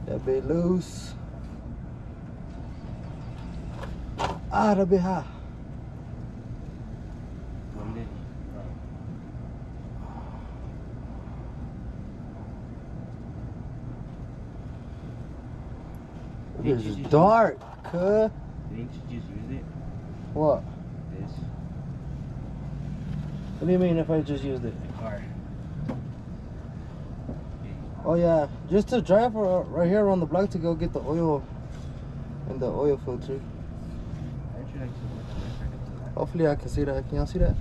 That bit loose. Ah, that bit high. It's dark, cuh. Didn't you just use it? What? This. What do you mean if I just used it? Car. Oh yeah, just to drive right here around the block to go get the oil and the oil filter. Hopefully I can see that. Can y'all see that?